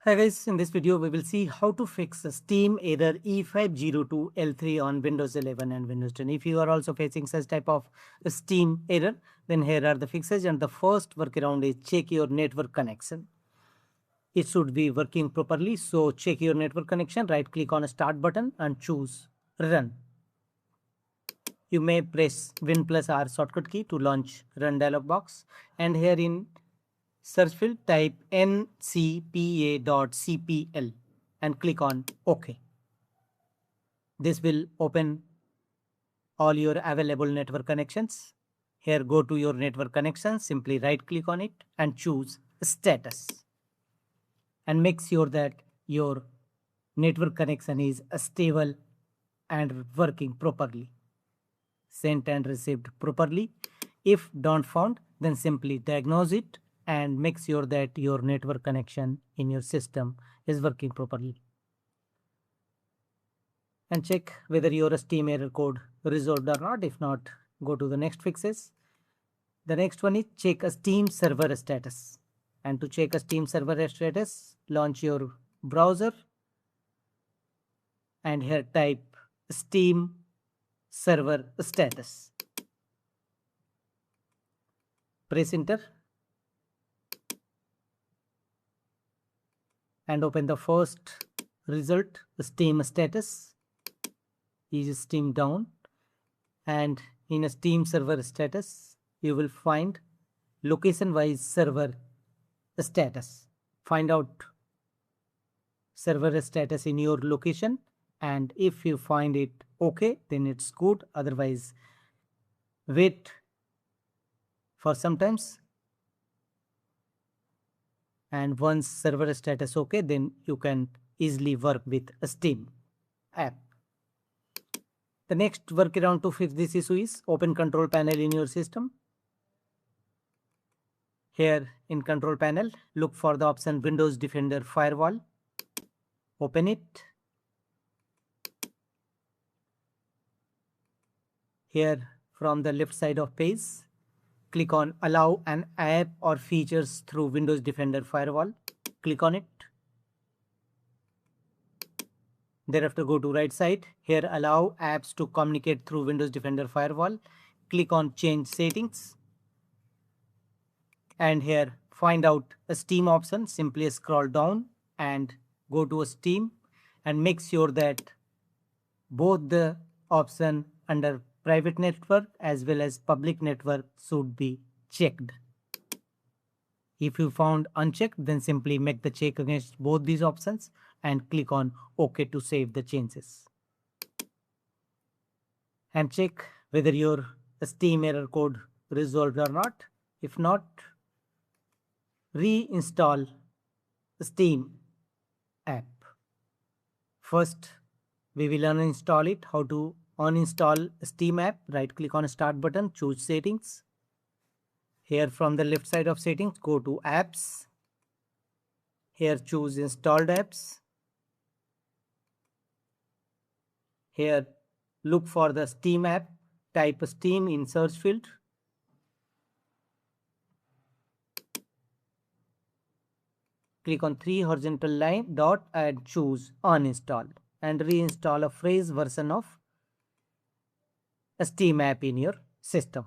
Hi guys, in this video we will see how to fix the Steam Error E502 L3 on Windows 11 and Windows 10. If you are also facing such type of Steam error, then here are the fixes, and the first workaround is check your network connection. It should be working properly, so check your network connection, right click on a start button and choose run. You may press Win plus R shortcut key to launch run dialog box, and here in search field type ncpa.cpl and click on OK. This will open all your available network connections. Here go to your network connections, simply right click on it and choose status, and make sure that your network connection is stable and working properly, sent and received properly. If don't found, then simply diagnose it and make sure that your network connection in your system is working properly. And check whether your Steam error code resolved or not. If not, go to the next fixes. The next one is check a Steam server status. And to check a Steam server status, launch your browser and here type Steam server status. Press enter and open the first result. Steam status is Steam down, and in a Steam server status you will find location wise server status. Find out server status in your location, and if you find it okay, then it's good. Otherwise, wait for some times, and once server status okay, then you can easily work with a Steam app. The next workaround to fix this issue is open control panel in your system. Here in control panel, look for the option Windows Defender Firewall. Open it. Here from the left side of page, click on Allow an app or features through Windows Defender Firewall. Click on it. Thereafter go to right side. Here allow apps to communicate through Windows Defender Firewall. Click on change settings. And here find out a Steam option. Simply scroll down and go to a Steam and make sure that both the option under private network as well as public network should be checked. If you found unchecked, then simply make the check against both these options and click on OK to save the changes. And check whether your Steam error code resolved or not. If not, reinstall Steam app. First, we will uninstall it. How to uninstall Steam app? Right click on start button, choose settings. Here from the left side of settings, go to apps. Here choose installed apps. Here look for the Steam app, type Steam in search field. Click on 3 horizontal line dot and choose uninstall and reinstall a fresh version of a Steam app in your system.